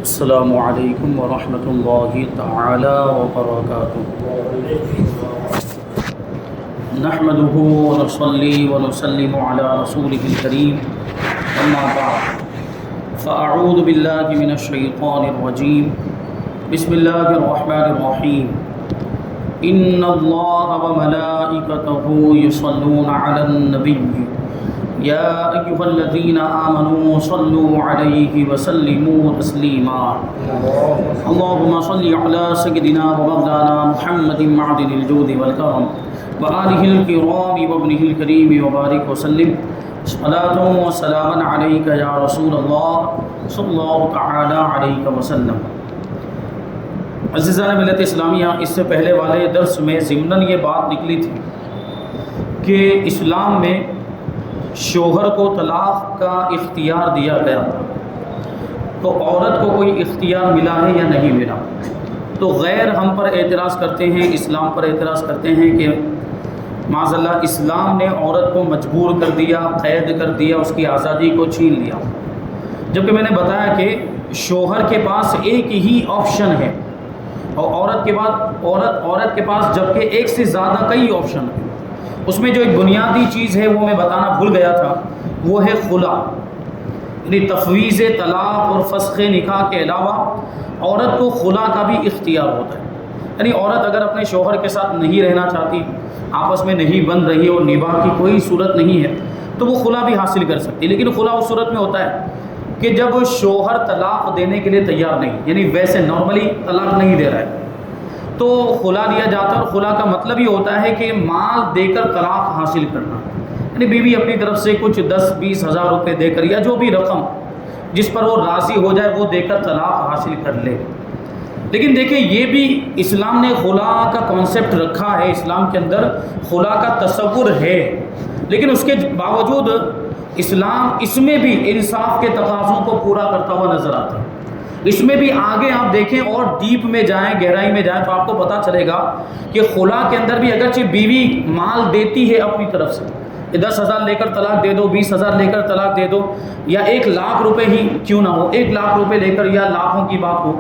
السلام علیکم ورحمۃ اللہ تعالی وبرکاتہ۔ نحمده ونصلي ونسلم على رسوله الكريم اما بعد فاعوذ باللہ من الشیطان الرجیم بسم اللہ الرحمن الرحیم ان اللہ وملائکته یصلون علی النبی یا ایھا الذین آمنوا صلوا علیہ وسلموا تسلیما اللهم صل علی سیدنا ومولانا محمد معدن الجود والکرم وآلہ الکرام وابنہ الکریم وبارک وسلم صلاۃ و سلاما علیک یا رسول اللہ صلی اللہ تعالی علیہ وسلم۔ عزیزان ملت اسلامیہ، اس سے پہلے والے درس میں ضمناً یہ بات نکلی تھی کہ اسلام میں شوہر کو طلاق کا اختیار دیا گیا، تو عورت کو کوئی اختیار ملا ہے یا نہیں ملا؟ تو غیر ہم پر اعتراض کرتے ہیں، اسلام پر اعتراض کرتے ہیں کہ معاذ اللہ اسلام نے عورت کو مجبور کر دیا، قید کر دیا، اس کی آزادی کو چھین لیا، جبکہ میں نے بتایا کہ شوہر کے پاس ایک ہی آپشن ہے اور عورت کے پاس جبکہ ایک سے زیادہ کئی آپشن ہیں۔ اس میں جو ایک بنیادی چیز ہے وہ میں بتانا بھول گیا تھا، وہ ہے خلا، یعنی تفویض طلاق اور فسخ نکاح کے علاوہ عورت کو خلا کا بھی اختیار ہوتا ہے۔ یعنی عورت اگر اپنے شوہر کے ساتھ نہیں رہنا چاہتی، آپس میں نہیں بن رہی اور نباہ کی کوئی صورت نہیں ہے، تو وہ خلا بھی حاصل کر سکتی، لیکن خلا اس صورت میں ہوتا ہے کہ جب شوہر طلاق دینے کے لیے تیار نہیں، یعنی ویسے نارملی طلاق نہیں دے رہا ہے تو خلا دیا جاتا ہے۔ اور خلا کا مطلب یہ ہوتا ہے کہ مال دے کر طلاق حاصل کرنا، یعنی بیوی اپنی طرف سے کچھ 10-20 ہزار روپے دے کر یا جو بھی رقم جس پر وہ راضی ہو جائے وہ دے کر طلاق حاصل کر لے۔ لیکن دیکھیں یہ بھی اسلام نے خلا کا کانسیپٹ رکھا ہے، اسلام کے اندر خلا کا تصور ہے، لیکن اس کے باوجود اسلام اس میں بھی انصاف کے تقاضوں کو پورا کرتا ہوا نظر آتا ہے۔ اس میں بھی آگے آپ دیکھیں اور ڈیپ میں جائیں، گہرائی میں جائیں تو آپ کو پتہ چلے گا کہ خلا کے اندر بھی اگرچہ بیوی مال دیتی ہے اپنی طرف سے، 10,000 لے کر طلاق دے دو، 20,000 لے کر طلاق دے دو، یا 1,00,000 روپے ہی کیوں نہ ہو، 1,00,000 روپے لے کر یا لاکھوں کی بات ہو،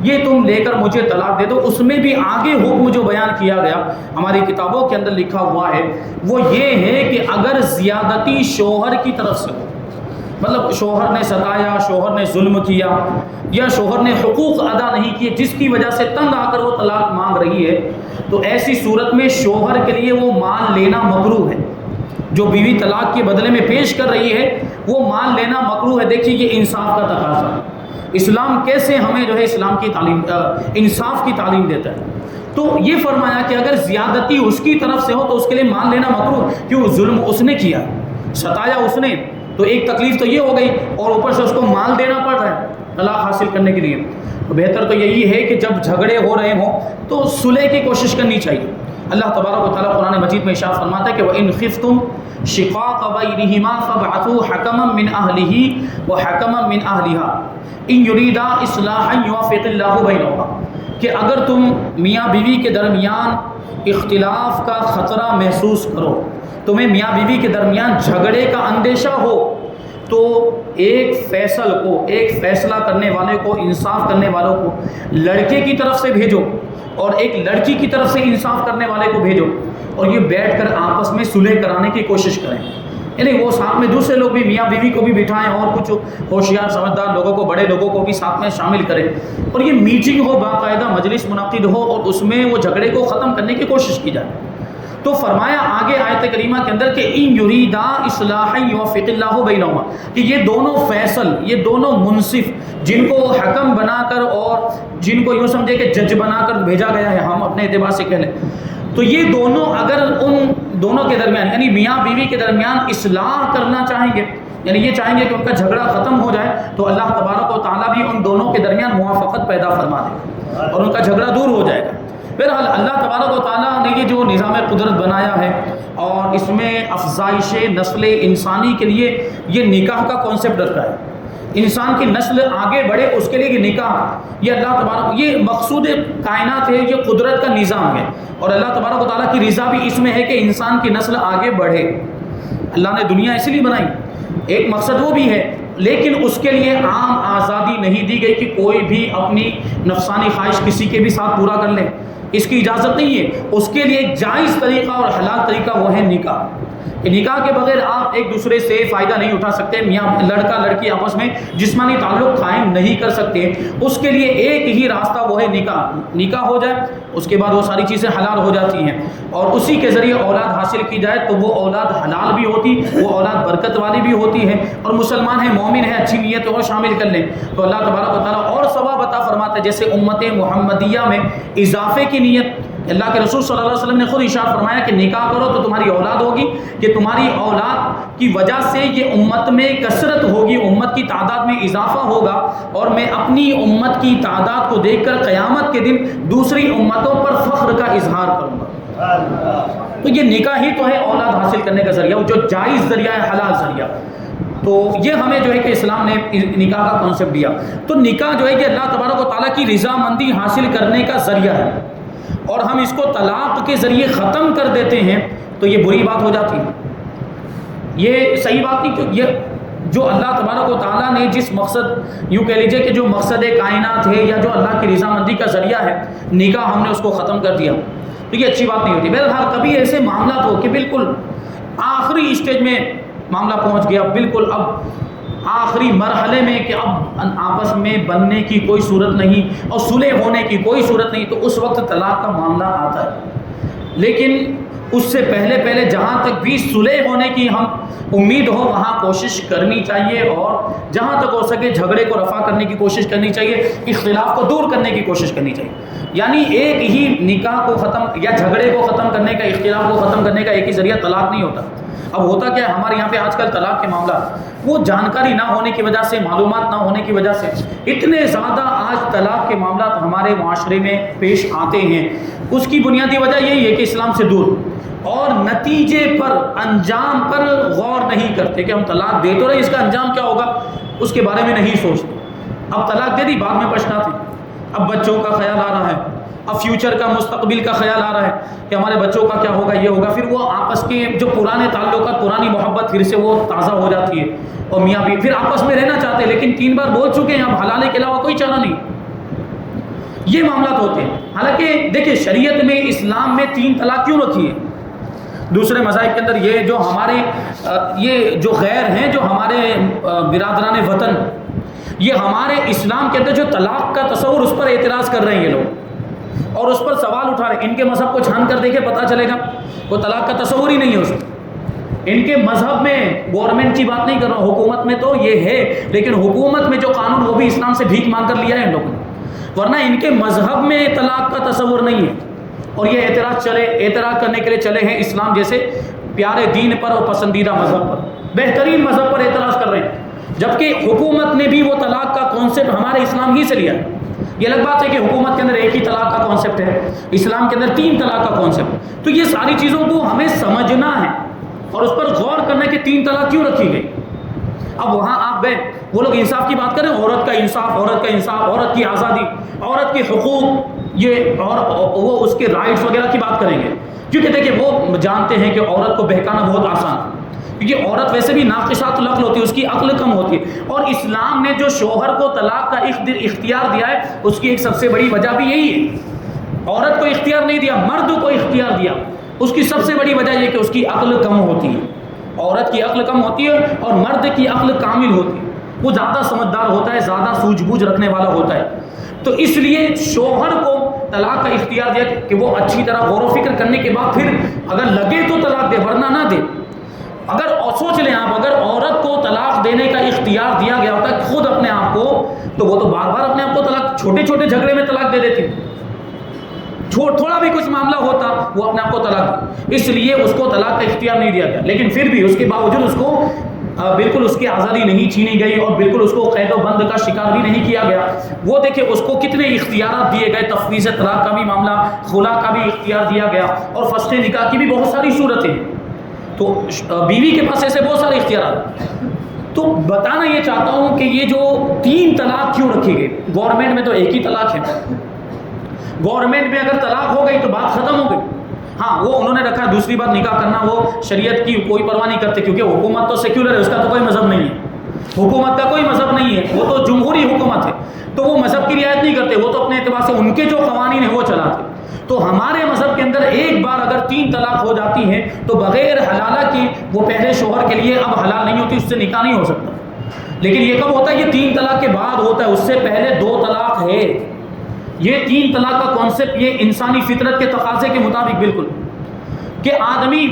یہ تم لے کر مجھے طلاق دے دو، اس میں بھی آگے حکم جو بیان کیا گیا ہماری کتابوں کے اندر لکھا ہوا ہے وہ یہ ہے کہ اگر زیادتی شوہر کی طرف سے ہو، مطلب شوہر نے ستایا، شوہر نے ظلم کیا یا شوہر نے حقوق ادا نہیں کیے جس کی وجہ سے تنگ آ کر وہ طلاق مانگ رہی ہے، تو ایسی صورت میں شوہر کے لیے وہ مال لینا مکروہ ہے۔ جو بیوی طلاق کے بدلے میں پیش کر رہی ہے وہ مال لینا مکروہ ہے۔ دیکھیے یہ انصاف کا تقاضا ہے، اسلام کیسے ہمیں جو ہے اسلام کی تعلیم انصاف کی تعلیم دیتا ہے۔ تو یہ فرمایا کہ اگر زیادتی اس کی طرف سے ہو تو اس کے لیے مال لینا مکروہ، کیوں؟ ظلم اس نے کیا، ستایا اس نے، تو ایک تکلیف تو یہ ہو گئی اور اوپر سے اس کو مال دینا پڑ رہا ہے طلاق حاصل کرنے کے لیے۔ تو بہتر تو یہی ہے کہ جب جھگڑے ہو رہے ہوں تو صلح کی کوشش کرنی چاہیے۔ اللہ تبارک و تعالیٰ قرآن مجید میں ارشاد فرماتا ہے کہ وَإِنْ خِفْتُمْ شِقَاقَ بَيْنِهِمَا فَابْعَثُوا حَكَمًا مِّنْ أَهْلِهِ وَحَكَمًا مِّنْ أَهْلِهَا إِنْ يُرِيدَا إِصْلَاحًا يُوَفِّقِ اللَّهُ بَيْنَهُمَا، کہ اگر تم میاں بیوی کے درمیان اختلاف کا خطرہ محسوس کرو، تمہیں میاں بیوی کے درمیان جھگڑے کا اندیشہ ہو، تو ایک فیصلہ کرنے والے کو، انصاف کرنے والوں کو لڑکے کی طرف سے بھیجو اور ایک لڑکی کی طرف سے انصاف کرنے والے کو بھیجو، اور یہ بیٹھ کر آپس میں صلح کرانے کی کوشش کریں، یعنی وہ ساتھ میں دوسرے لوگ بھی میاں بیوی کو بھی بٹھائیں اور کچھ ہوشیار سمجھدار لوگوں کو، بڑے لوگوں کو بھی ساتھ میں شامل کریں، اور یہ میٹنگ ہو، باقاعدہ مجلس منعقد ہو اور اس میں وہ جھگڑے کو ختم کرنے کی کوشش کی جائے۔ تو فرمایا آگے آیت کریمہ کے اندر کہ ان یریدا اصلاحا یوفق اللہ بینہما، کہ یہ دونوں فیصل، یہ دونوں منصف جن کو حکم بنا کر اور جن کو یوں سمجھے کہ جج بنا کر بھیجا گیا ہے، ہم اپنے اعتبار سے کہہ لیں، تو یہ دونوں اگر ان دونوں کے درمیان یعنی میاں بیوی کے درمیان اصلاح کرنا چاہیں گے، یعنی یہ چاہیں گے کہ ان کا جھگڑا ختم ہو جائے، تو اللہ تبارک و تعالیٰ بھی ان دونوں کے درمیان موافقت پیدا فرما دے اور ان کا جھگڑا دور ہو جائے گا۔ بہرحال اللہ تبارک و تعالیٰ نے یہ جو نظام قدرت بنایا ہے اور اس میں افزائش نسل انسانی کے لیے یہ نکاح کا کانسیپٹ رکھا ہے، انسان کی نسل آگے بڑھے اس کے لیے یہ نکاح، یہ اللہ تبارک، یہ مقصود کائنات ہے، یہ قدرت کا نظام ہے، اور اللہ تبارک و تعالیٰ کی رضا بھی اس میں ہے کہ انسان کی نسل آگے بڑھے۔ اللہ نے دنیا اس لیے بنائی، ایک مقصد وہ بھی ہے، لیکن اس کے لیے عام آزادی نہیں دی گئی کہ کوئی بھی اپنی نفسانی خواہش کسی کے بھی ساتھ پورا کر لے، اس کی اجازت نہیں ہے۔ اس کے لیے ایک جائز طریقہ اور حلال طریقہ وہ ہے نکاح، کہ نکاح کے بغیر آپ ایک دوسرے سے فائدہ نہیں اٹھا سکتے، میاں لڑکا لڑکی آپس میں جسمانی تعلق قائم نہیں کر سکتے۔ اس کے لیے ایک ہی راستہ وہ ہے نکاح، نکاح ہو جائے اس کے بعد وہ ساری چیزیں حلال ہو جاتی ہیں، اور اسی کے ذریعے اولاد حاصل کی جائے تو وہ اولاد حلال بھی ہوتی، وہ اولاد برکت والی بھی ہوتی ہے، اور مسلمان ہے، مومن ہے، اچھی نیت اور شامل کر لیں تو اللہ تبارک و تعالیٰ اور ثواب عطا فرماتا ہے۔ جیسے امت محمدیہ میں اضافے کی نیت، اللہ کے رسول صلی اللہ علیہ وسلم نے خود ارشاد فرمایا کہ نکاح کرو تو تمہاری اولاد ہوگی، کہ تمہاری اولاد کی وجہ سے یہ امت میں کثرت ہوگی، امت کی تعداد میں اضافہ ہوگا، اور میں اپنی امت کی تعداد کو دیکھ کر قیامت کے دن دوسری امتوں پر فخر کا اظہار کروں گا۔ تو یہ نکاح ہی تو ہے اولاد حاصل کرنے کا ذریعہ، جو جائز ذریعہ ہے، حلال ذریعہ۔ تو یہ ہمیں جو ہے کہ اسلام نے نکاح کا کانسیپٹ دیا۔ تو نکاح جو ہے کہ اللہ تبارک و تعالیٰ کی رضامندی حاصل کرنے کا ذریعہ ہے، اور ہم اس کو طلاق کے ذریعے ختم کر دیتے ہیں تو یہ بری بات ہو جاتی ہے، یہ صحیح بات نہیں۔ کہ یہ جو اللہ تبارک و تعالیٰ نے جس مقصد، یوں کہہ لیجئے کہ جو مقصد کائنات ہے یا جو اللہ کی رضامندی کا ذریعہ ہے، نکاح ہم نے اس کو ختم کر دیا تو یہ اچھی بات نہیں ہوتی۔ بہرحال کبھی ایسے معاملات ہو کہ بالکل آخری اسٹیج میں معاملہ پہنچ گیا، بالکل اب آخری مرحلے میں کہ اب آپس میں بننے کی کوئی صورت نہیں اور صلح ہونے کی کوئی صورت نہیں، تو اس وقت طلاق کا معاملہ آتا ہے۔ لیکن اس سے پہلے جہاں تک بھی صلح ہونے کی ہم امید ہو وہاں کوشش کرنی چاہیے، اور جہاں تک ہو سکے جھگڑے کو رفع کرنے کی کوشش کرنی چاہیے، اختلاف کو دور کرنے کی کوشش کرنی چاہیے۔ یعنی ایک ہی نکاح کو ختم یا جھگڑے کو ختم کرنے کا، اختلاف کو ختم کرنے کا ایک ہی ذریعہ طلاق نہیں ہوتا۔ اب ہوتا کیا ہے ہمارے یہاں پہ آج کل طلاق کے معاملات، وہ جانکاری نہ ہونے کی وجہ سے، معلومات نہ ہونے کی وجہ سے اتنے زیادہ آج طلاق کے معاملات ہمارے معاشرے میں پیش آتے ہیں۔ اس کی بنیادی وجہ یہی ہے کہ اسلام سے دور اور نتیجے پر، انجام پر غور نہیں کرتے کہ ہم طلاق دے تو رہے، اس کا انجام کیا ہوگا اس کے بارے میں نہیں سوچتے۔ اب طلاق دے دی، بعد میں پچھتاتے، اب بچوں کا خیال آ رہا ہے، اب فیوچر کا، مستقبل کا خیال آ رہا ہے کہ ہمارے بچوں کا کیا ہوگا، یہ ہوگا، پھر وہ آپس کے جو پرانے تعلقات، پرانی محبت پھر سے وہ تازہ ہو جاتی ہے، اور میاں بیوی پھر آپس میں رہنا چاہتے ہیں لیکن 3 بار بول چکے ہیں اب حلالے کے علاوہ کوئی چارہ نہیں، یہ معاملات ہوتے ہیں۔ حالانکہ دیکھیں شریعت میں، اسلام میں 3 طلاق کیوں رکھی ہے؟ دوسرے مذاہب کے اندر یہ جو ہمارے یہ جو غیر ہیں، جو ہمارے برادران وطن، یہ ہمارے اسلام کے اندر جو طلاق کا تصور، اس پر اعتراض کر رہے ہیں یہ لوگ، اور اس پر سوال اٹھا رہے ہیں۔ ان کے مذہب کو چھان کر دیکھیں پتہ چلے گا وہ طلاق کا تصور ہی نہیں ہے اس میں۔ ان کے مذہب میں، گورنمنٹ کی بات نہیں کر رہا ہوں، حکومت میں تو یہ ہے، لیکن حکومت میں جو قانون وہ بھی اسلام سے بھیک مانگ کر لیا ہے ان لوگوں نے، ورنہ ان کے مذہب میں طلاق کا تصور نہیں ہے۔ اور یہ اعتراض کرنے کے لیے چلے ہیں اسلام جیسے پیارے دین پر اور پسندیدہ مذہب پر، بہترین مذہب پر اعتراض کر رہے ہیں، جبکہ حکومت نے بھی وہ طلاق کا کانسیپٹ ہمارے اسلام ہی سے لیا ہے۔ یہ الگ بات ہے کہ حکومت کے اندر ایک ہی طلاق کا کانسیپٹ ہے، اسلام کے اندر 3 طلاق کا کانسیپٹ۔ تو یہ ساری چیزوں کو ہمیں سمجھنا ہے اور اس پر غور کرنا ہے کہ 3 طلاق کیوں رکھی گئی۔ اب وہاں آپ گئے، وہ لوگ انصاف کی بات کریں، عورت کا انصاف، عورت کا انصاف، عورت کی آزادی، عورت کے حقوق، یہ اور وہ اس کے رائٹس وغیرہ کی بات کریں گے، کیونکہ دیکھیں وہ جانتے ہیں کہ عورت کو بہکانا بہت آسان ہے، کیونکہ عورت ویسے بھی ناقصات العقل ہوتی ہے، اس کی عقل کم ہوتی ہے، اور اسلام نے جو شوہر کو طلاق کا اختیار دیا ہے اس کی ایک سب سے بڑی وجہ بھی یہی ہے۔ عورت کو اختیار نہیں دیا، مرد کو اختیار دیا، اس کی سب سے بڑی وجہ یہ کہ اس کی عقل کم ہوتی ہے۔ عورت کی عقل کم ہوتی ہے اور مرد کی عقل کامل ہوتی ہے، وہ زیادہ سمجھدار ہوتا ہے، زیادہ سوجھ بوجھ رکھنے والا ہوتا ہے۔ تو اس لیے شوہر کو طلاق کا اختیار دیا کہ وہ اچھی طرح غور و فکر کرنے کے بعد پھر اگر لگے تو طلاق دے، ورنہ نہ دے۔ اگر سوچ لیں آپ، اگر عورت کو طلاق دینے کا اختیار دیا گیا ہوتا ہے خود اپنے آپ کو، تو وہ تو بار بار اپنے آپ کو طلاق، چھوٹے چھوٹے جھگڑے میں طلاق دے دیتی، تھوڑا بھی کچھ معاملہ ہوتا وہ اپنے آپ کو طلاق دے۔ اس لیے اس کو طلاق کا اختیار نہیں دیا گیا، لیکن پھر بھی اس کے باوجود اس کو بالکل اس کی آزادی نہیں چھینی گئی اور بالکل اس کو قید و بند کا شکار بھی نہیں کیا گیا۔ وہ دیکھیں اس کو کتنے اختیارات دیے گئے، تفویض طلاق کا بھی معاملہ، خلا کا بھی اختیار دیا گیا، اور فسخ نکاح کی بھی بہت ساری صورتیں، تو بیوی کے پاس ایسے بہت سارے اختیارات۔ تو بتانا یہ چاہتا ہوں کہ یہ جو 3 طلاق کیوں رکھی گئی؟ گورنمنٹ میں تو ایک ہی طلاق ہے، گورنمنٹ میں اگر طلاق ہو گئی تو بات ختم ہو گئی۔ ہاں وہ انہوں نے رکھا دوسری بات نکاح کرنا، وہ شریعت کی کوئی پرواہ نہیں کرتے، کیونکہ حکومت تو سیکولر ہے، اس کا تو کوئی مذہب نہیں ہے، حکومت کا کوئی مذہب نہیں ہے، وہ تو جمہوری حکومت ہے، تو وہ مذہب کی رعایت نہیں کرتے، وہ تو اپنے اعتبار سے ان کے جو قوانین ہیں وہ چلاتے۔ تو ہمارے مذہب کے اندر ایک بار اگر 3 طلاق ہو جاتی ہیں تو بغیر حلالہ کے وہ پہلے شوہر کے لیے اب حلال نہیں ہوتی، اس سے نکاح نہیں ہو سکتا۔ لیکن یہ کب ہوتا ہے؟ یہ 3 طلاق کے بعد ہوتا ہے، اس سے پہلے 2 طلاق ہے۔ یہ 3 طلاق کا کانسیپٹ یہ انسانی فطرت کے تقاضے کے مطابق بالکل، کہ آدمی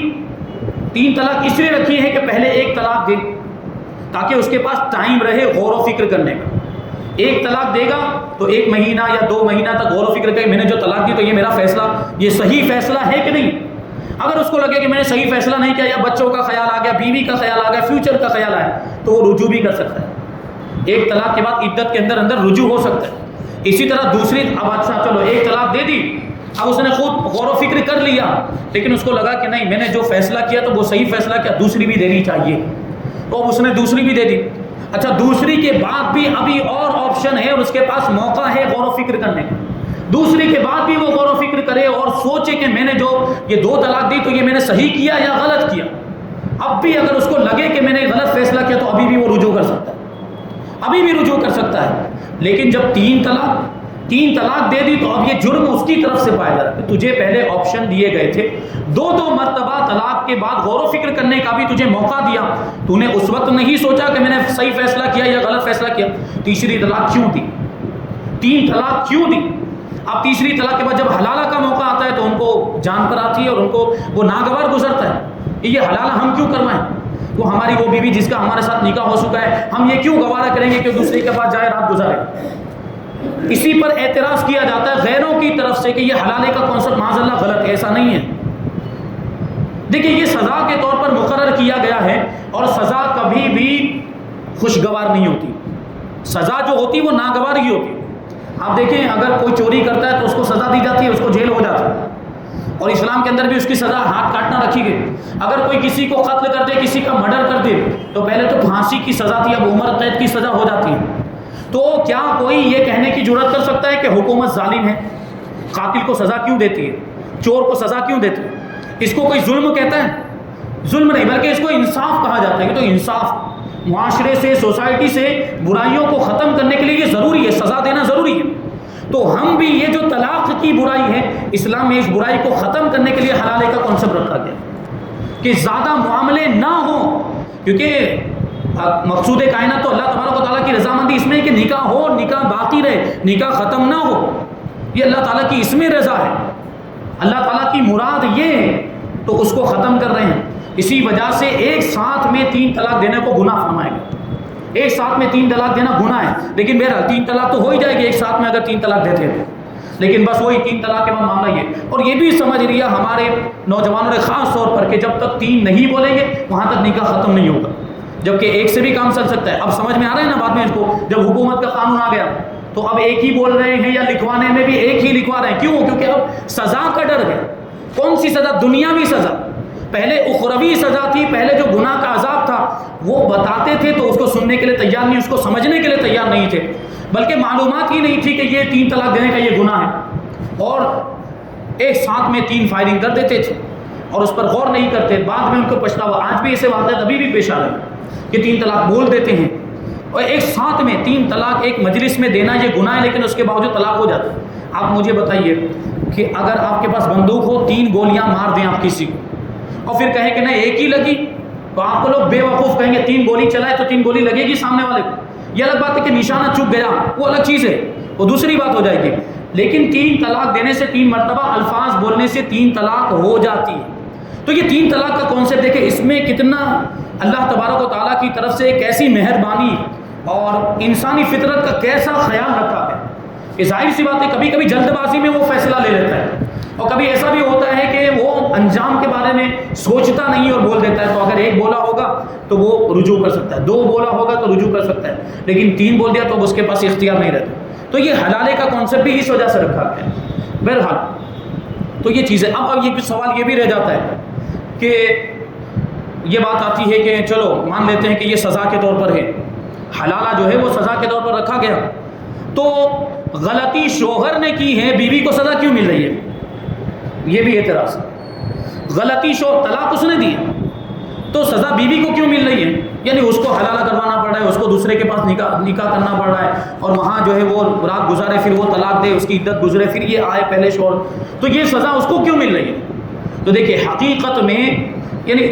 3 طلاق اس لیے رکھی ہے کہ پہلے 1 طلاق دے تاکہ اس کے پاس ٹائم رہے غور و فکر کرنے کا۔ 1 طلاق دے گا تو 1 مہینہ یا 2 مہینہ تک غور و فکر کرے، میں نے جو طلاق دی تو یہ میرا فیصلہ، یہ صحیح فیصلہ ہے کہ نہیں۔ اگر اس کو لگے کہ میں نے صحیح فیصلہ نہیں کیا، یا بچوں کا خیال آ گیا، بیوی کا خیال آ گیا، فیوچر کا خیال آیا، تو وہ رجوع بھی کر سکتا ہے۔ 1 طلاق کے بعد عدت کے اندر اندر رجوع ہو سکتا ہے۔ اسی طرح دوسری، اب اچھا چلو 1 طلاق دے دی، اب اس نے خود غور و فکر کر لیا، لیکن اس کو لگا کہ نہیں میں نے جو فیصلہ کیا تو وہ صحیح فیصلہ کیا، دوسری بھی دینی چاہیے، تو اب اس نے دوسری بھی دے دی۔ اچھا دوسری کے بعد بھی ابھی اور آپشن ہے اور اس کے پاس موقع ہے غور و فکر کرنے کا، دوسری کے بعد بھی وہ غور و فکر کرے اور سوچے کہ میں نے جو یہ 2 طلاق دی تو یہ میں نے صحیح کیا یا غلط کیا۔ اب بھی اگر اس کو لگے کہ میں نے غلط فیصلہ کیا تو ابھی بھی وہ رجوع کر سکتا ہے، ابھی بھی رجوع کر سکتا ہے۔ لیکن جب 3 طلاق دے دی تو اب یہ جرم اس کی طرف سے پایا جاتا ہے۔ تجھے پہلے آپشن دیے گئے تھے، 2 مرتبہ طلاق کے بعد غور و فکر کرنے کا بھی تجھے موقع دیا، تو نے اس وقت نہیں سوچا کہ میں نے صحیح فیصلہ کیا یا غلط فیصلہ کیا، تیسری طلاق کیوں دی؟ 3 طلاق کیوں دی؟ اب تیسری طلاق کے بعد جب حلالہ کا موقع آتا ہے تو ان کو جان پر آتی ہے اور ان کو وہ ناگوار گزرتا ہے کہ یہ حلالہ ہم کیوں کروائیں، وہ ہماری وہ بیوی جس کا ہمارے ساتھ نکاح ہو چکا ہے ہم یہ کیوں گوارا کریں گے کہ دوسرے کے پاس جائے رات گزارے۔ اسی پر اعتراض کیا جاتا ہے غیروں کی طرف سے کہ یہ حلالے کا کانسیپٹ معاذ اللہ غلط ہے، ایسا نہیں ہے۔ دیکھیں یہ سزا کے طور پر مقرر کیا گیا ہے اور سزا کبھی بھی خوشگوار نہیں ہوتی، سزا جو ہوتی وہ ناگوار ہی ہوتی۔ آپ دیکھیں اگر کوئی چوری کرتا ہے تو اس کو سزا دی جاتی ہے، اس کو جیل ہو جاتی ہے، اور اسلام کے اندر بھی اس کی سزا ہاتھ کاٹنا رکھی گئی۔ اگر کوئی کسی کو قتل کر دے، کسی کا مرڈر کر دے تو پہلے تو پھانسی کی سزا تھی، اب عمر قید کی سزا ہو جاتی ہے۔ تو کیا کوئی یہ کہنے کی جرات کر سکتا ہے کہ حکومت ظالم ہے؟ قاتل کو سزا کیوں دیتی ہے؟ چور کو سزا کیوں دیتی ہے؟ اس کو کوئی ظلم کہتا ہے؟ ظلم نہیں، بلکہ اس کو انصاف کہا جاتا ہے۔ کہ تو انصاف معاشرے سے، سوسائٹی سے برائیوں کو ختم کرنے کے لیے یہ ضروری ہے، سزا دینا ضروری ہے۔ تو ہم بھی یہ جو طلاق کی برائی ہے، اسلام میں اس برائی کو ختم کرنے کے لیے حلالے کا کانسیپٹ رکھا گیا کہ زیادہ معاملے نہ ہوں، کیونکہ مقصود کائنات تو اللہ تبارک و تعالیٰ کی رضامندی اس میں ہے کہ نکاح ہو، نکاح باقی رہے، نکاح ختم نہ ہو، یہ اللہ تعالیٰ کی اس میں رضا ہے، اللہ تعالیٰ کی مراد یہ ہے، تو اس کو ختم کر رہے ہیں۔ اسی وجہ سے ایک ساتھ میں 3 طلاق دینے کو گناہ فرمائے گا، ایک ساتھ میں 3 طلاق دینا گناہ ہے، لیکن بہرحال 3 طلاق تو ہو ہی جائے گی ایک ساتھ میں اگر 3 طلاق دیتے ہیں، لیکن بس وہی 3 طلاق کے بعد معاملہ یہ، اور یہ بھی سمجھ لیا ہمارے نوجوانوں نے خاص طور پر کہ جب تک 3 نہیں بولیں گے وہاں تک نکاح ختم نہیں ہوگا، جبکہ 1 سے بھی کام چل سکتا ہے۔ اب سمجھ میں آ رہا ہے نا بعد میں اس کو، جب حکومت کا قانون آ گیا تو اب 1 ہی بول رہے ہیں، یا لکھوانے میں بھی 1 ہی لکھوا رہے ہیں، کیوں؟ کیونکہ اب سزا کا ڈر ہے۔ کون سی سزا؟ دنیاوی سزا، پہلے اخروی سزا تھی، پہلے جو گناہ کا عذاب تھا وہ بتاتے تھے تو اس کو سننے کے لیے تیار نہیں، اس کو سمجھنے کے لیے تیار نہیں تھے، بلکہ معلومات ہی نہیں تھی کہ یہ 3 طلاق دینے کا یہ گناہ ہے، اور ایک ساتھ میں 3 فائرنگ کر دیتے تھے اور اس پر غور نہیں کرتے، بعد میں ان کو پچھتاوا۔ آج بھی ایسے واقعات ابھی بھی پیش آ رہے ہیں کہ 3 طلاق بول دیتے ہیں اور ایک ساتھ میں 3 طلاق ایک مجلس میں دینا یہ گناہ ہے، لیکن اس کے باوجود طلاق ہو جاتا ہے۔ آپ مجھے بتائیے کہ اگر آپ کے پاس بندوق ہو، 3 گولیاں مار دیں آپ کسی کو اور پھر کہیں کہ نہیں 1 ہی لگی، تو آپ کو لوگ بے وقوف کہیں گے 3 گولی چلائے تو 3 گولی لگے گی سامنے والے کو۔ یہ الگ بات ہے کہ نشانہ چپ گیا، وہ الگ چیز ہے، وہ دوسری بات ہو جائے گی، لیکن 3 طلاق دینے سے، 3 مرتبہ الفاظ بولنے سے 3 طلاق ہو جاتی ہے۔ تو یہ 3 طلاق کا کانسیپٹ دیکھیں، اس میں کتنا اللہ تبارک و تعالیٰ کی طرف سے کیسی مہربانی اور انسانی فطرت کا کیسا خیال رکھا ہے کہ ظاہر سی بات ہے کبھی کبھی جلد بازی میں وہ فیصلہ لے لیتا ہے، اور کبھی ایسا بھی ہوتا ہے کہ وہ انجام کے بارے میں سوچتا نہیں اور بول دیتا ہے۔ تو اگر 1 بولا ہوگا تو وہ رجوع کر سکتا ہے، 2 بولا ہوگا تو رجوع کر سکتا ہے، لیکن 3 بول دیا تو اس کے پاس اختیار نہیں رہتا۔ تو یہ حلالے کا کانسیپٹ بھی اس وجہ سے رکھا گیا ہے۔ بہرحال تو یہ چیزیں، اب یہ سوال یہ بھی رہ جاتا ہے کہ یہ بات آتی ہے کہ چلو مان لیتے ہیں کہ یہ سزا کے طور پر ہے، حلالہ جو ہے وہ سزا کے طور پر رکھا گیا، تو غلطی شوہر نے کی ہے، بیوی کو سزا کیوں مل رہی ہے؟ یہ بھی اعتراض ہے۔ غلطی طلاق اس نے دی، تو سزا بیوی کو کیوں مل رہی ہے؟ یعنی اس کو حلالہ کروانا پڑ رہا ہے، اس کو دوسرے کے پاس نکاح کرنا پڑ رہا ہے، اور وہاں جو ہے وہ رات گزارے، پھر وہ طلاق دے، اس کی عدت گزرے، پھر یہ آئے پہلے شوہر، تو یہ سزا اس کو کیوں مل رہی ہے؟ تو دیکھیے حقیقت میں یعنی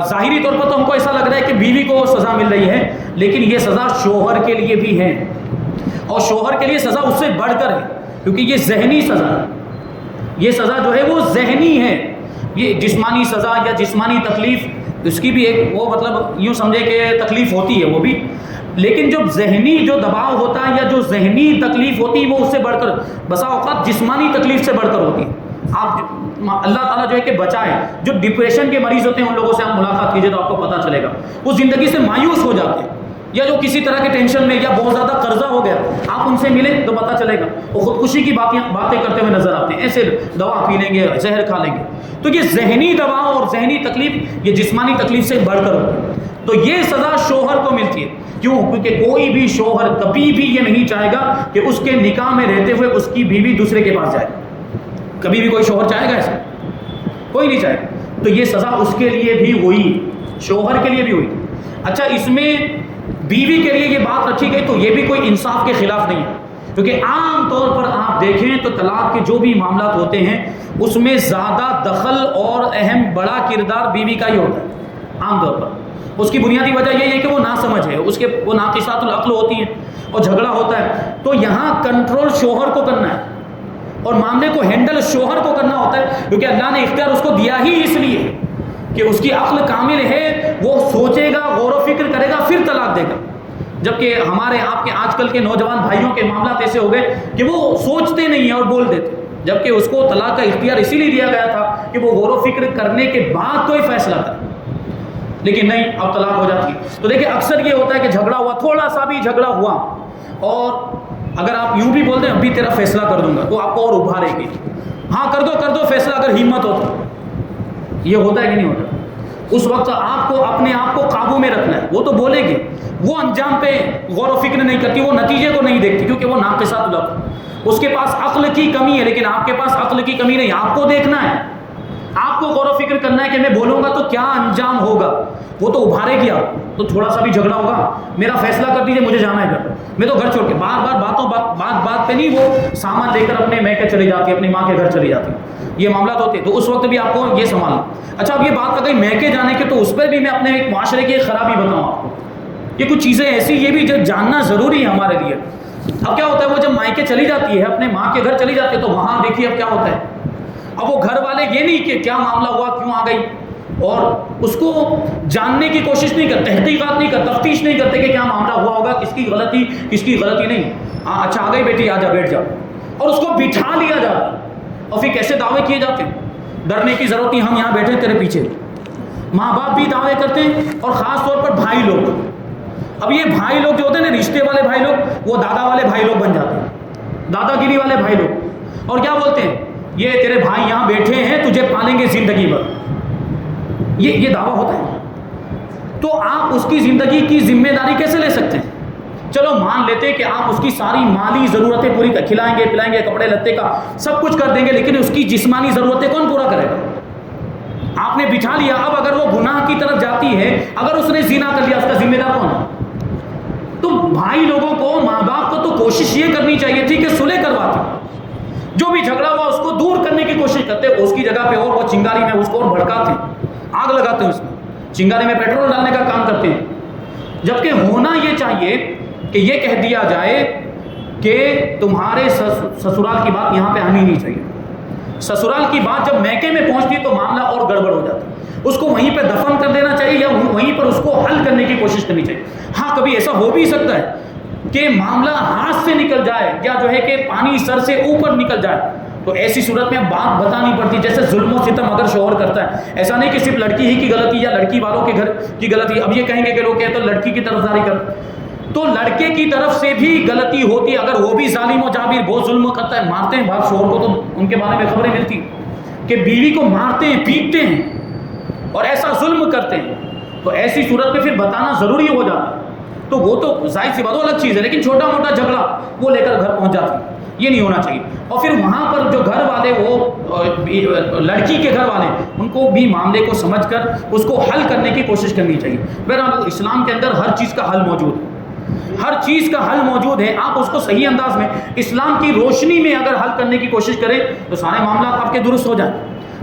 ظاہری طور پر تو ہم کو ایسا لگ رہا ہے کہ بیوی کو سزا مل رہی ہے، لیکن یہ سزا شوہر کے لیے بھی ہے، اور شوہر کے لیے سزا اس سے بڑھ کر ہے، کیونکہ یہ ذہنی سزا ہے، یہ سزا جو ہے وہ ذہنی ہے۔ یہ جسمانی سزا یا جسمانی تکلیف اس کی بھی ایک وہ مطلب یوں سمجھے کہ تکلیف ہوتی ہے وہ بھی، لیکن جو ذہنی جو دباؤ ہوتا ہے یا جو ذہنی تکلیف ہوتی ہے وہ اس سے بڑھ کر بسا اوقات جسمانی تکلیف سے بڑھ کر ہوتی ہے۔ آپ اللہ تعالیٰ جو ہے کہ بچائے، جو ڈپریشن کے مریض ہوتے ہیں ان لوگوں سے آپ ملاقات کیجئے تو آپ کو پتہ چلے گا، وہ زندگی سے مایوس ہو جاتے ہیں، یا جو کسی طرح کے ٹینشن میں یا بہت زیادہ قرضہ ہو گیا، آپ ان سے ملیں تو پتہ چلے گا وہ خودکشی کی باتیں کرتے ہوئے نظر آتے ہیں، ایسے دوا پی لیں گے، زہر کھا لیں گے۔ تو یہ ذہنی دباؤ اور ذہنی تکلیف یہ جسمانی تکلیف سے بڑھ کر ہوتی ہے، تو یہ سزا شوہر کو ملتی ہے۔ کیوں؟ کیونکہ کوئی بھی شوہر کبھی بھی یہ نہیں چاہے گا کہ اس کے نکاح میں رہتے ہوئے اس کی بیوی دوسرے کے پاس جائے، کبھی بھی کوئی شوہر چاہے گا ایسا؟ کوئی نہیں چاہے گا۔ تو یہ سزا اس کے لیے بھی ہوئی، شوہر کے لیے بھی ہوئی۔ اچھا، اس میں بیوی کے لیے یہ بات رکھی گئی تو یہ بھی کوئی انصاف کے خلاف نہیں ہے، کیونکہ عام طور پر آپ دیکھیں تو طلاق کے جو بھی معاملات ہوتے ہیں اس میں زیادہ دخل اور اہم بڑا کردار بیوی کا ہی ہوتا ہے عام طور پر۔ اس کی بنیادی وجہ یہ ہے کہ وہ ناسمجھ ہے، اس کے وہ ناقصات العقل ہوتی ہیں اور جھگڑا ہوتا ہے، تو یہاں کنٹرول شوہر کو کرنا ہے اور معاملے کو ہینڈل شوہر کو کرنا ہوتا ہے، کیونکہ اللہ نے اختیار اس کو دیا ہی اس لیے کہ اس کی عقل کامل ہے، وہ سوچے گا، غور و فکر کرے گا، پھر طلاق دے گا۔ جبکہ ہمارے آپ کے آج کل کے نوجوان بھائیوں کے معاملات ایسے ہو گئے کہ وہ سوچتے نہیں ہیں اور بول دیتے، جبکہ اس کو طلاق کا اختیار اسی لیے دیا گیا تھا کہ وہ غور و فکر کرنے کے بعد کوئی فیصلہ کرے، لیکن نہیں، اب طلاق ہو جاتی ہے۔ تو دیکھیں اکثر یہ ہوتا ہے کہ جھگڑا ہوا، تھوڑا سا بھی جھگڑا ہوا، اور اگر آپ یوں بھی بول دیں ابھی تیرا فیصلہ کر دوں گا، تو آپ کو اور ابھارے گی، ہاں کر دو فیصلہ اگر ہمت ہو تو۔ یہ ہوتا ہے کہ نہیں ہوتا؟ اس وقت آپ کو اپنے آپ کو قابو میں رکھنا ہے۔ وہ تو بولے گی، وہ انجام پہ غور و فکر نہیں کرتی، وہ نتیجے کو نہیں دیکھتی، کیونکہ وہ ناقصات العقل، اس کے پاس عقل کی کمی ہے، لیکن آپ کے پاس عقل کی کمی نہیں۔ آپ کو دیکھنا ہے، آپ کو غور و فکر کرنا ہے کہ میں بولوں گا تو کیا انجام ہوگا۔ وہ تو ابھارے گیا، تو تھوڑا سا بھی جھگڑا ہوگا، میرا فیصلہ کر دیجیے، مجھے جانا ہے گھر، میں تو گھر چھوڑ کے بار بات پہ نہیں، وہ سامان لے کر اپنے میکے چلی جاتی ہے، اپنی ماں کے گھر چلی جاتی ہے، یہ معاملات ہوتے ہیں۔ تو اس وقت بھی آپ کو یہ سنبھالنا۔ اچھا، اب یہ بات کر گئی میکے جانے کے، تو اس پر بھی میں اپنے ایک معاشرے کی ایک خرابی بتاؤں آپ کو، یہ کچھ چیزیں ایسی یہ بھی جاننا ضروری ہے ہمارے لیے۔ اب کیا ہوتا ہے، وہ جب مائکے چلی جاتی ہے، اپنے ماں کے گھر چلی جاتی ہے، تو وہاں دیکھیے اب کیا ہوتا ہے، اب وہ گھر والے یہ نہیں کہ کیا معاملہ ہوا، کیوں آ گئی، اور اس کو جاننے کی کوشش نہیں کرتے، تحقیقات نہیں کرتے، تفتیش نہیں کرتے کہ کیا معاملہ ہوا ہوگا، کس کی غلطی نہیں۔ ہاں اچھا آ گئی بیٹی، آ جا، بیٹھ جاؤ، اور اس کو بٹھا لیا جاتا ہے، اور پھر کیسے دعوے کیے جاتے ہیں، ڈرنے کی ضرورت نہیں، ہم یہاں بیٹھے تیرے پیچھے۔ ماں باپ بھی دعوے کرتے ہیں، اور خاص طور پر بھائی لوگ۔ اب یہ بھائی لوگ جو ہوتے ہیں نا، رشتے والے بھائی لوگ، وہ دادا والے بھائی لوگ بن جاتے ہیں، دادا گیری والے بھائی لوگ، اور کیا بولتے ہیں، یہ تیرے بھائی یہاں بیٹھے ہیں، تجھے پالیں گے زندگی بھر، یہ دعویٰ ہوتا ہے۔ تو آپ اس کی زندگی کی ذمہ داری کیسے لے سکتے ہیں؟ چلو مان لیتے ہیں کہ آپ اس کی ساری مالی ضرورتیں پوری کھلائیں گے پلائیں گے، کپڑے لتے کا سب کچھ کر دیں گے، لیکن اس کی جسمانی ضرورتیں کون پورا کرے گا؟ آپ نے بٹھا لیا، اب اگر وہ گناہ کی طرف جاتی ہے، اگر اس نے زنا کر لیا، اس کا ذمہ دار کون ہے؟ تو بھائی لوگوں کو، ماں باپ کو تو کوشش یہ کرنی چاہیے تھی کہ صلح کرواتے، جو بھی جھگڑا ہوا اس کو دور کرنے کی کوشش کرتے، اس کی جگہ پہ اور وہ چنگاری میں اس کو اور بھڑکاتے، آگ لگاتے ہیں، اس میں چنگاری میں پیٹرول ڈالنے کا کام کرتے ہیں۔ جبکہ ہونا یہ چاہیے کہ یہ کہہ دیا جائے کہ تمہارے سسرال کی بات یہاں پہ آنی نہیں چاہیے، سسرال کی بات جب میکے میں پہنچتی تو معاملہ اور گڑبڑ ہو جاتا، اس کو وہیں پہ دفن کر دینا چاہیے، یا وہیں پر اس کو حل کرنے کی کوشش کرنی چاہیے۔ ہاں کبھی ایسا ہو بھی سکتا ہے کہ معاملہ ہاتھ سے نکل جائے، یا جو ہے کہ پانی سر سے اوپر نکل جائے، تو ایسی صورت میں بات بتانی پڑتی، جیسے ظلم و ستم اگر شوہر کرتا ہے، ایسا نہیں کہ صرف لڑکی ہی کی غلطی یا لڑکی والوں کے گھر کی غلطی۔ اب یہ کہیں گے کہ لوگ کہتے ہیں لڑکی کی طرفداری کر، تو لڑکے کی طرف سے بھی غلطی ہوتی ہے، اگر وہ بھی ظالم و جابر بہت ظلم کرتا ہے، مارتے ہیں باپ شوہر کو، تو ان کے بارے میں خبریں ملتی کہ بیوی کو مارتے ہیں، پیٹتے ہیں اور ایسا ظلم کرتے ہیں، تو ایسی صورت میں پھر بتانا ضروری ہو جاتا ہے۔ تو وہ تو ظاہر سی بات، وہ الگ چیز ہے، لیکن چھوٹا موٹا جھگڑا وہ لے کر گھر پہنچ جاتی ہے، یہ نہیں ہونا چاہیے۔ اور پھر وہاں پر جو گھر والے وہ لڑکی کے گھر والے ان کو بھی معاملے کو سمجھ کر اس کو حل کرنے کی کوشش کرنی چاہیے. بہرحال اسلام کے اندر ہر چیز کا حل موجود ہے, ہر چیز کا حل موجود ہے. آپ اس کو صحیح انداز میں اسلام کی روشنی میں اگر حل کرنے کی کوشش کریں تو سارے معاملات آپ کے درست ہو جائیں.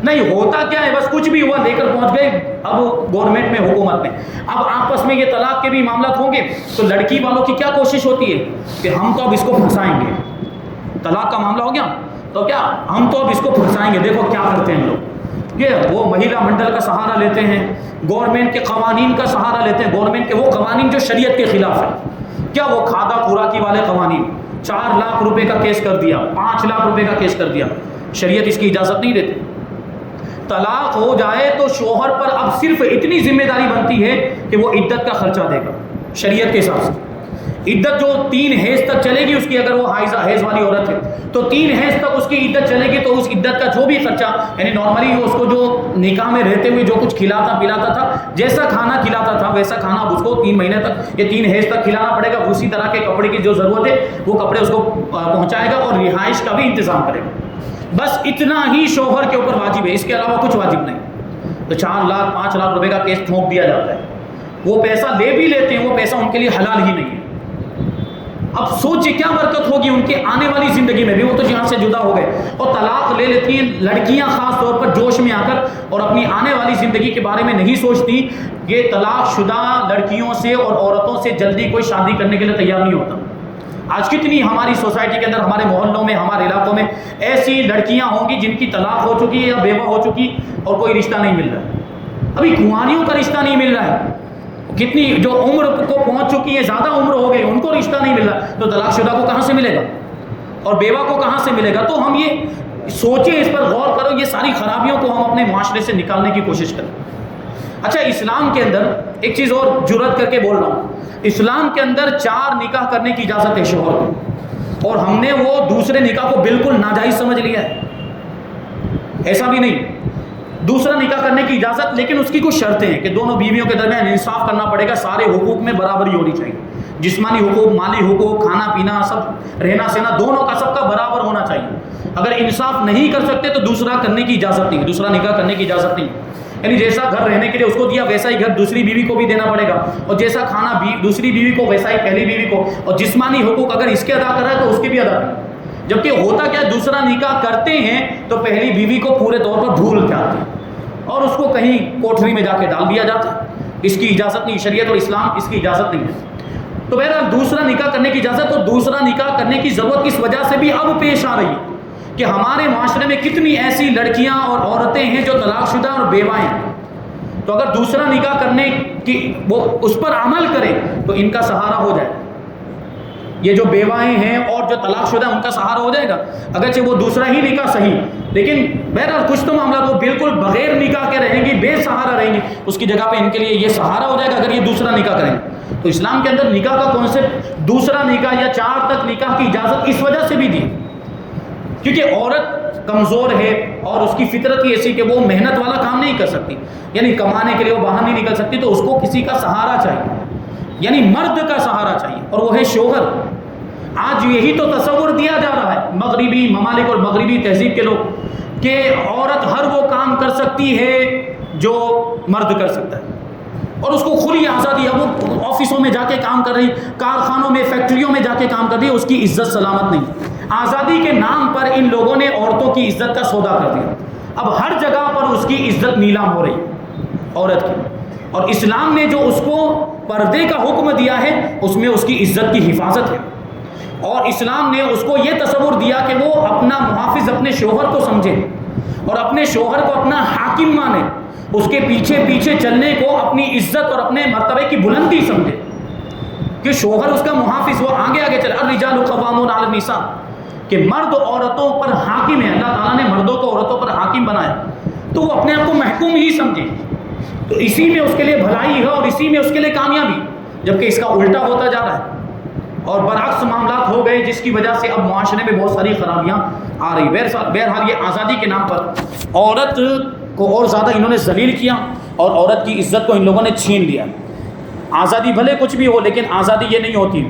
نہیں ہوتا کیا ہے, بس کچھ بھی ہوا لے کر پہنچ گئے اب گورنمنٹ میں, حکومت میں, اب آپس میں یہ طلاق کے بھی معاملات ہوں گے تو لڑکی والوں کی کیا کوشش ہوتی ہے کہ ہم تو اب اس کو پھنسائیں گے. طلاق کا معاملہ ہو گیا تو کیا ہم تو اب اس کو پھنسائیں گے. دیکھو کیا کرتے ہیں لوگ, یہ وہ مہیلا منڈل کا سہارا لیتے ہیں, گورنمنٹ کے قوانین کا سہارا لیتے ہیں, گورنمنٹ کے وہ قوانین جو شریعت کے خلاف ہے. کیا وہ کھادا خوراکی والے قوانین, 4 لاکھ روپے کا کیس کر دیا, 5 لاکھ روپے کا کیس کر دیا, شریعت اس کی اجازت نہیں دیتی. طلاق ہو جائے تو شوہر پر اب صرف اتنی ذمہ داری بنتی ہے کہ وہ عدت کا خرچہ دے گا. شریعت کے حساب سے عدت جو 3 حیض تک چلے گی اس کی, اگر وہ حیض والی عورت ہے تو 3 حیض تک اس کی عدت چلے گی, تو اس عدت کا جو بھی خرچہ, یعنی نارملی اس کو جو نکاح میں رہتے ہوئے جو کچھ کھلاتا پلاتا تھا, جیسا کھانا کھلاتا تھا ویسا کھانا اب اس کو 3 مہینے تک یا 3 حیض تک کھلانا پڑے گا. اسی طرح کے کپڑے کی جو ضرورت ہے وہ کپڑے اس کو پہنچائے گا, اور رہائش کا بھی انتظام کرے گا. بس اتنا ہی شوہر کے اوپر واجب ہے, اس کے علاوہ کچھ واجب نہیں. تو 4 لاکھ 5 لاکھ روپے کا کیس ٹھونک دیا جاتا ہے. وہ پیسہ لے بھی لیتے ہیں, وہ پیسہ ان کے لیے حلال ہی نہیں ہے. اب سوچئے کیا برکت ہوگی ان کے آنے والی زندگی میں بھی. وہ تو یہاں سے جدا ہو گئے اور طلاق لے لیتی ہیں لڑکیاں, خاص طور پر جوش میں آ کر, اور اپنی آنے والی زندگی کے بارے میں نہیں سوچتی. یہ طلاق شدہ لڑکیوں سے اور عورتوں سے جلدی کوئی شادی کرنے کے لیے تیار نہیں ہوتا. آج کتنی ہماری سوسائٹی کے اندر, ہمارے محلوں میں, ہمارے علاقوں میں ایسی لڑکیاں ہوں گی جن کی طلاق ہو چکی ہے یا بیوہ ہو چکی اور کوئی رشتہ نہیں مل رہا ہے. ابھی کنواریوں کا رشتہ نہیں مل رہا ہے. کتنی جو عمر کو پہنچ چکی ہے, زیادہ عمر ہو گئی, ان کو رشتہ نہیں مل رہا, تو طلاق شدہ کو کہاں سے ملے گا اور بیوہ کو کہاں سے ملے گا. تو ہم یہ سوچیں, اس پر غور کرو, یہ ساری خرابیوں کو ہم اپنے معاشرے سے نکالنے کی کوشش کریں. اچھا, اسلام کے اندر ایک چیز اور جرأت کر کے بول رہا ہوں, اسلام کے اندر 4 نکاح کرنے کی اجازت ہے شوہر کو, اور ہم نے وہ دوسرے نکاح کو بالکل ناجائز سمجھ لیا ہے. ایسا بھی نہیں, دوسرا نکاح کرنے کی اجازت, لیکن اس کی کچھ شرطیں ہیں کہ دونوں بیویوں کے درمیان انصاف کرنا پڑے گا, سارے حقوق میں برابری ہونی چاہیے, جسمانی حقوق, مالی حقوق, کھانا پینا, سب رہنا سہنا, دونوں کا سب کا برابر ہونا چاہیے. اگر انصاف نہیں کر سکتے تو دوسرا کرنے کی اجازت نہیں, دوسرا نکاح کرنے کی اجازت نہیں. یعنی جیسا گھر رہنے کے لیے اس کو دیا ویسا ہی گھر دوسری بیوی کو بھی دینا پڑے گا, اور جیسا کھانا دوسری بیوی کو ویسا ہی پہلی بیوی کو, اور جسمانی حقوق اگر اس کے ادا کر رہا ہے تو اس کے بھی ادا کریں. جبکہ ہوتا کیا, دوسرا نکاح کرتے ہیں تو پہلی بیوی کو پورے طور پر بھول جاتے ہیں اور اس کو کہیں کوٹری میں جا کے ڈال دیا جاتا ہے. اس کی اجازت نہیں, شریعت اور اسلام اس کی اجازت نہیں ہے. تو بہرحال دوسرا نکاح کرنے کی اجازت, اور دوسرا نکاح کرنے کی ضرورت اس وجہ سے بھی اب پیش آ رہی ہے کہ ہمارے معاشرے میں کتنی ایسی لڑکیاں اور عورتیں ہیں جو طلاق شدہ اور بیوہ ہیں. تو اگر دوسرا نکاح کرنے کی وہ اس پر عمل کرے تو ان کا سہارا ہو جائے. یہ جو بیوائیں ہیں اور جو طلاق شدہ ان کا سہارا ہو جائے گا, اگرچہ وہ دوسرا ہی نکاح صحیح, لیکن بہرحال کچھ تو معاملات وہ بالکل بغیر نکاح کے رہیں گی, بے سہارا رہیں گی, اس کی جگہ پہ ان کے لیے یہ سہارا ہو جائے گا اگر یہ دوسرا نکاح کریں. تو اسلام کے اندر نکاح کا کانسیپٹ, دوسرا نکاح یا 4 تک نکاح کی اجازت اس وجہ سے بھی دی کیونکہ عورت کمزور ہے اور اس کی فطرت ہی ایسی کہ وہ محنت والا کام نہیں کر سکتی, یعنی کمانے کے لیے وہ باہر نہیں نکل سکتی, تو اس کو کسی کا سہارا چاہیے, یعنی مرد کا سہارا چاہیے, اور وہ ہے شوہر. آج یہی تو تصور دیا جا رہا ہے مغربی ممالک اور مغربی تہذیب کے لوگ, کہ عورت ہر وہ کام کر سکتی ہے جو مرد کر سکتا ہے, اور اس کو کھلی آزادی ہے. وہ آفسوں میں جا کے کام کر رہی, کارخانوں میں, فیکٹریوں میں جا کے کام کر رہی ہے, اس کی عزت سلامت نہیں. آزادی کے نام پر ان لوگوں نے عورتوں کی عزت کا سودا کر دیا. اب ہر جگہ پر اس کی عزت نیلام ہو رہی عورت کی, اور اسلام نے جو اس کو پردے کا حکم دیا ہے اس میں اس کی عزت کی حفاظت ہے, اور اسلام نے اس کو یہ تصور دیا کہ وہ اپنا محافظ اپنے شوہر کو سمجھے اور اپنے شوہر کو اپنا حاکم مانے, اس کے پیچھے پیچھے چلنے کو اپنی عزت اور اپنے مرتبے کی بلندی سمجھے کہ شوہر اس کا محافظ, وہ آگے آگے چلے. الرجال قوامون علی النساء, کہ مرد عورتوں پر حاکم ہے. اللہ تعالیٰ نے مردوں کو عورتوں پر حاکم بنایا تو وہ اپنے آپ کو محکوم ہی سمجھے, تو اسی میں اس کے لیے بھلائی ہے اور اسی میں اس کے لیے کامیابی. جبکہ اس کا الٹا ہوتا جا رہا ہے اور برعکس معاملات ہو گئے, جس کی وجہ سے اب معاشرے میں بہت ساری خرابیاں آ رہی. بہرحال یہ آزادی کے نام پر عورت کو اور زیادہ انہوں نے ذلیل کیا اور عورت کی عزت کو ان لوگوں نے چھین لیا. آزادی بھلے کچھ بھی ہو لیکن آزادی یہ نہیں ہوتی.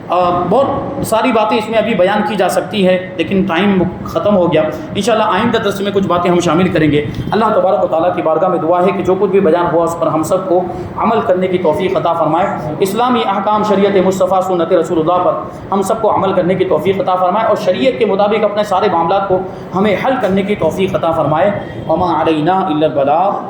بہت ساری باتیں اس میں ابھی بیان کی جا سکتی ہے لیکن ٹائم ختم ہو گیا. انشاءاللہ آئندہ درس میں کچھ باتیں ہم شامل کریں گے. اللہ تبارک و تعالیٰ کی بارگاہ میں دعا ہے کہ جو کچھ بھی بیان ہوا اس پر ہم سب کو عمل کرنے کی توفیق عطا فرمائے. اسلامی احکام شریعت مصطفیٰ سنت رسول اللہ پر ہم سب کو عمل کرنے کی توفیق عطا فرمائے اور شریعت کے مطابق اپنے سارے معاملات کو ہمیں حل کرنے کی توفیق عطا فرمائے. وما علینا الا البلاغ.